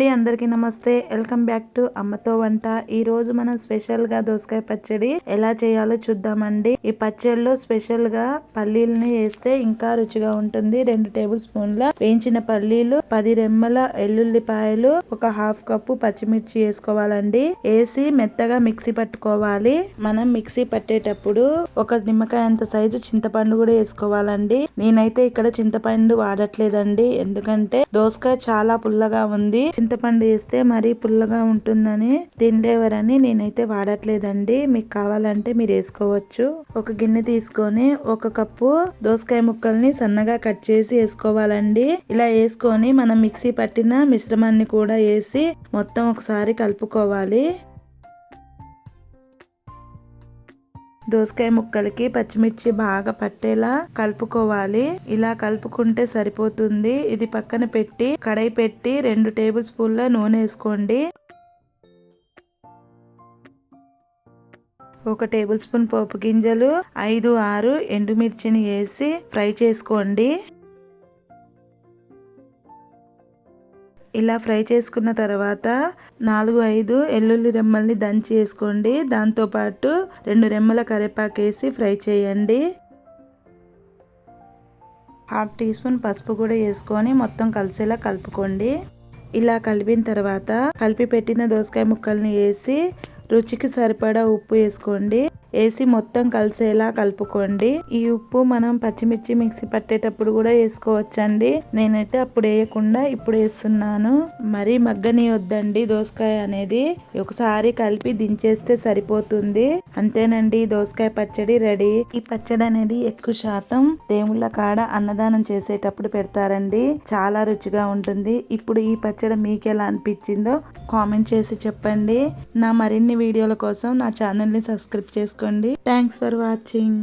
అండి, అందరికీ నమస్తే. వెల్కమ్ బ్యాక్ టు అమ్మతో వంట. ఈ రోజు మనం స్పెషల్ గా దోసకాయ పచ్చడి ఎలా చేయాలో చూద్దామండి. ఈ పచ్చడిలో స్పెషల్ గా పల్లీలని వేస్తే ఇంకా రుచిగా ఉంటుంది. 2 టేబుల్ స్పూన్ల వేయించిన పల్లీలు, 10 రెమ్మల ఎల్లుల్లిపాయలు, ఒక హాఫ్ కప్పు పచ్చిమిర్చి వేసుకోవాలండి. వేసి మెత్తగా మిక్సీ పట్టుకోవాలి. మనం మిక్సీ పట్టేటప్పుడు ఒక నిమ్మకాయ అంత సైజు చింతపండు కూడా వేసుకోవాలండి. నేనైతే ఇక్కడ చింతపండు వాడట్లేదండి, ఎందుకంటే దోసకాయ చాలా పుల్లగా ఉంది. చింతపండు వేస్తే మరీ పుల్లగా ఉంటుందని తిండేవరని నేనైతే వాడట్లేదండి. మీకు కావాలంటే మీరు వేసుకోవచ్చు. ఒక గిన్నె తీసుకొని 1 కప్పు దోసకాయ ముక్కల్ని సన్నగా కట్ చేసి వేసుకోవాలండి. ఇలా వేసుకొని మనం మిక్సీ పట్టిన మిశ్రమాన్ని కూడా వేసి మొత్తం ఒకసారి కలుపుకోవాలి. దోసకాయ ముక్కలకి పచ్చిమిర్చి బాగా పట్టేలా కలుపుకోవాలి. ఇలా కలుపుకుంటే సరిపోతుంది. ఇది పక్కన పెట్టి కడాయి పెట్టి 2 టేబుల్ స్పూన్ల నూనె వేసుకోండి. 1 టేబుల్ స్పూన్ పోపు గింజలు, 5-6 ఎండుమిర్చిని వేసి ఫ్రై చేసుకోండి. ఇలా ఫ్రై చేసుకున్న తర్వాత 4-5 ఎల్లుల్లి రెమ్మల్ని దంచి వేసుకోండి. దాంతో పాటు 2 రెమ్మల కరివేపాకు వేసి ఫ్రై చేయండి. 1/2 టీ స్పూన్ పసుపు కూడా వేసుకొని మొత్తం కలిసేలా కలుపుకోండి. ఇలా కలిపిన తర్వాత కలిపి పెట్టిన దోసకాయ ముక్కల్ని వేసి రుచికి సరిపడా ఉప్పు వేసుకోండి. వేసి మొత్తం కలిసేలా కలుపుకోండి. ఈ ఉప్పు మనం పచ్చిమిర్చి మిక్సీ పట్టేటప్పుడు కూడా వేసుకోవచ్చండి. నేనైతే అప్పుడు వేయకుండా ఇప్పుడు వేస్తున్నాను. మరీ మగ్గని వద్దండి దోసకాయ అనేది. ఒకసారి కలిపి దించేస్తే సరిపోతుంది. అంతేనండి, దోసకాయ పచ్చడి రెడీ. ఈ పచ్చడి అనేది ఎక్కువ శాతం దేవుళ్ళ కాడ అన్నదానం చేసేటప్పుడు పెడతారండి. చాలా రుచిగా ఉంటుంది. ఇప్పుడు ఈ పచ్చడి మీకు ఎలా అనిపించిందో కామెంట్ చేసి చెప్పండి. నా మరిన్ని వీడియోల కోసం నా ఛానల్ ని సబ్స్క్రైబ్ చేసుకోండి. Thanks for watching.